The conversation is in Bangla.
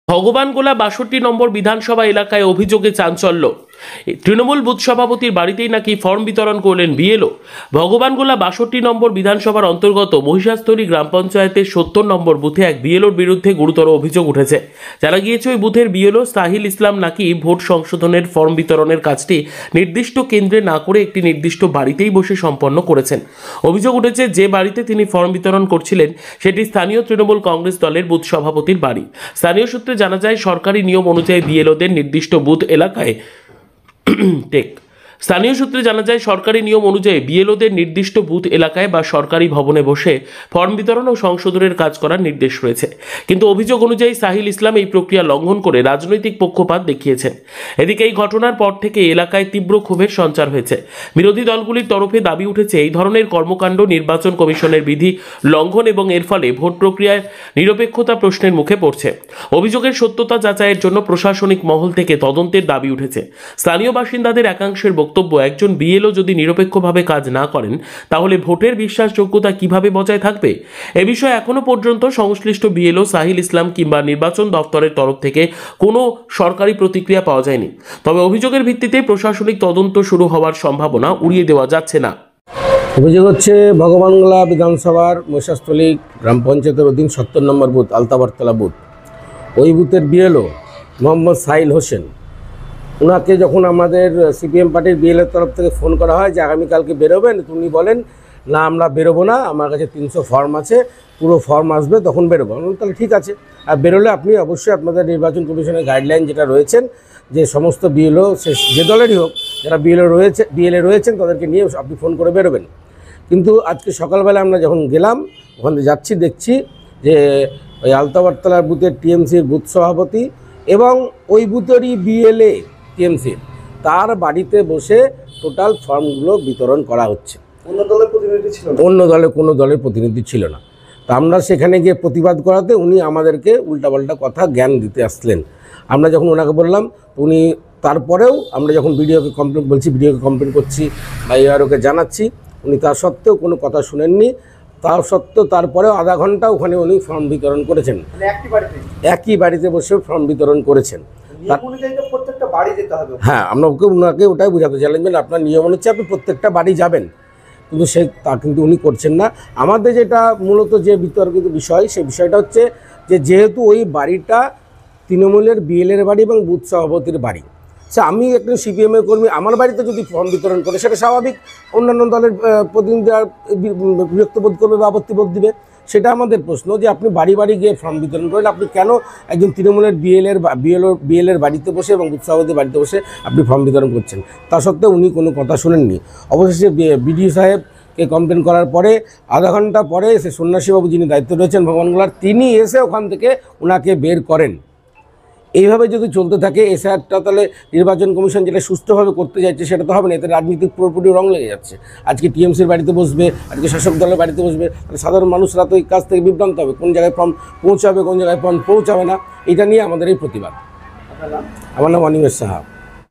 ভগবানগোলা ৬২ নম্বর বিধানসভা এলাকায় অভিযোগে চাঞ্চল্য। তৃণমূল বুথ সভাপতির বাড়িতেই নাকি ফর্ম বিতরণ করলেন বিএলও। ভগবানগোলা ৬২ নম্বর বিধানসভার অন্তর্গত মহিষাস্থলী গ্রাম পঞ্চায়েতের ৭০ নম্বর বুথে এক বিএলওর বিরুদ্ধে গুরুতর অভিযোগ উঠেছে। জানা গিয়েছে ওই বুথের বিএলও সাহিল ইসলাম নাকি ভোট সংশোধনের ফর্ম বিতরণের কাজটি নির্দিষ্ট কেন্দ্রে না করে একটি নির্দিষ্ট বাড়িতেই বসে সম্পন্ন করেছেন। অভিযোগ উঠেছে যে বাড়িতে তিনি ফর্ম বিতরণ করছিলেন সেটি স্থানীয় তৃণমূল কংগ্রেস দলের বুথ সভাপতির বাড়ি। স্থানীয় সূত্রে জানা যায় সরকারি নিয়ম অনুযায়ী বিএলওদের নির্দিষ্ট বুথ এলাকায় নির্দিষ্ট বুথ এলাকায় বা সরকারি ভবনে বসে ফর্ম বিতরণ ও সংশোধনের কাজ করার নির্দেশ রয়েছে। কিন্তু অভিযোগ অনুযায়ী সাহিল ইসলাম এই প্রক্রিয়া লঙ্ঘন করে রাজনৈতিক পক্ষপাত দেখিয়েছেন। এদিকে এই ঘটনার পর থেকে এলাকায় তীব্র ক্ষোভের সঞ্চার হয়েছে। বিরোধী দলগুলির তরফে দাবি উঠেছে এই ধরনের কর্মকাণ্ড নির্বাচন কমিশনের বিধি লঙ্ঘন এবং এর ফলে ভোট প্রক্রিয়ায় নিরপেক্ষতা প্রশ্নের মুখে পড়ছে। অভিযোগের সত্যতা যাচাইয়ের জন্য প্রশাসনিক মহল থেকে তদন্তের দাবি উঠেছে। স্থানীয় বাসিন্দাদের একাংশের বক্তব্য, একজন বিএলও যদি নিরপেক্ষভাবে কাজ না করেন তাহলে ভোটের বিশ্বাসযোগ্যতা কিভাবে বজায় থাকবে। এ বিষয়ে এখনো পর্যন্ত সংশ্লিষ্ট বিএলও সাহিল ইসলাম কিংবা নির্বাচন দপ্তরের তরফ থেকে কোনো সরকারি প্রতিক্রিয়া পাওয়া যায়নি। তবে অভিযোগের ভিত্তিতে প্রশাসনিক তদন্ত শুরু হওয়ার সম্ভাবনা উড়িয়ে দেওয়া যাচ্ছে না। অভিযোগ হচ্ছে ভগবানগোলা বিধানসভার মহিষাস্থলী গ্রাম পঞ্চায়েতের অধীন ৭০ নম্বর বুথ আলতাবারতলা বুথ, ওই বুথের বিএলও মোহাম্মদ সাহিল হোসেন, ওনাকে যখন আমাদের সিপিএম পার্টির বিএলএর তরফ থেকে ফোন করা হয় যে আগামীকালকে বেরোবেন, উনি বলেন না আমরা বেরোবো না, আমার কাছে ৩০০ ফর্ম আছে, পুরো ফর্ম আসবে তখন বেরোবো। তাহলে ঠিক আছে, আর বেরোলে আপনি অবশ্যই আপনাদের নির্বাচন কমিশনের গাইডলাইন যেটা রয়েছেন যে সমস্ত বিএলও সে যে দলেরই হোক যারা বিএলএ রয়েছেন তাদেরকে নিয়ে আপনি ফোন করে বেরোবেন। কিন্তু আজকে সকালবেলা আমরা যখন গেলাম ওখানে যাচ্ছি দেখছি যে ওই আলতাবারতলার বুথের টিএমসির বুথ সভাপতি এবং ওই বুথেরই বিএলএ টিএমসির তার বাড়িতে বসে টোটাল ফর্মগুলো বিতরণ করা হচ্ছে। অন্য দলের প্রতিনিধি ছিল না, অন্য দলের কোনো দলের প্রতিনিধি ছিল না। তা আমরা সেখানে গিয়ে প্রতিবাদ করাতে উনি আমাদেরকে উল্টাপাল্টা কথা জ্ঞান দিতে আসলেন। আমরা যখন ওনাকে বললাম উনি তারপরেও আমরা যখন বিডিওকে কমপ্লেন করছি বা এআরওকে জানাচ্ছি, উনি তা সত্ত্বেও কোনো কথা শুনেননি। তা সত্ত্বেও তারপরেও আধা ঘন্টা ওখানে উনি ফর্ম বিতরণ করেছেন, একই বাড়িতে বসে ফর্ম বিতরণ করেছেন। হ্যাঁ, আমরা ওনাকে ওটাই বোঝাতে চাইলাম যে আপনার নিয়ম হচ্ছে আপনি প্রত্যেকটা বাড়ি যাবেন, কিন্তু কিন্তু উনি করছেন না। আমাদের যেটা মূলত যে বিতর্কিত বিষয় সেই বিষয়টা হচ্ছে যে যেহেতু ওই বাড়িটা তৃণমূলের বিএলএর বাড়ি এবং বুথ সভাপতির বাড়ি, সে আমি একটা সিপিএমের কর্মী, আমার বাড়িতে যদি ফর্ম বিতরণ করে সেটা স্বাভাবিক, অন্যান্য দলের প্রতিনিধিরা বিরক্ত বোধ করবে বা আপত্তি বোধ দিবে। সেটা আমাদের প্রশ্ন যে আপনি বাড়ি বাড়ি গিয়ে ফর্ম বিতরণ করেন, আপনি কেন একজন তৃণমূলের বিএলএর বাড়িতে বসে এবং বুথ সভাপতির বাড়িতে বসে আপনি ফর্ম বিতরণ করছেন। তা সত্ত্বেও উনি কোনো কথা শুনেননি। অবশেষে বিডিও সাহেবকে কমপ্লেন করার পরে আধা ঘন্টা পরে সে সন্ন্যাসীবাবু যিনি দায়িত্ব রয়েছেন ভগবানগোলার, তিনি এসে ওখান থেকে ওনাকে বের করেন। এইভাবে যদি চলতে থাকে এসআরটা তাহলে নির্বাচন কমিশন যেটা সুষ্ঠুভাবে করতে চাইছে সেটা তো হবে না, এতে রাজনীতিক পুরোপুরি রং লেগে যাচ্ছে। আজকে টিএমসির বাড়িতে বসবে, আজকে শাসক দলের বাড়িতে বসবে, তাহলে সাধারণ মানুষরা তো এই কাজ থেকে বিভ্রান্ত হবে, কোন জায়গায় ফর্ম পৌঁছাবে কোন জায়গায় ফর্ম পৌঁছাবে না। এটা নিয়ে আমাদের এই প্রতিবাদ। আমার নাম অনিমেষ সাহা।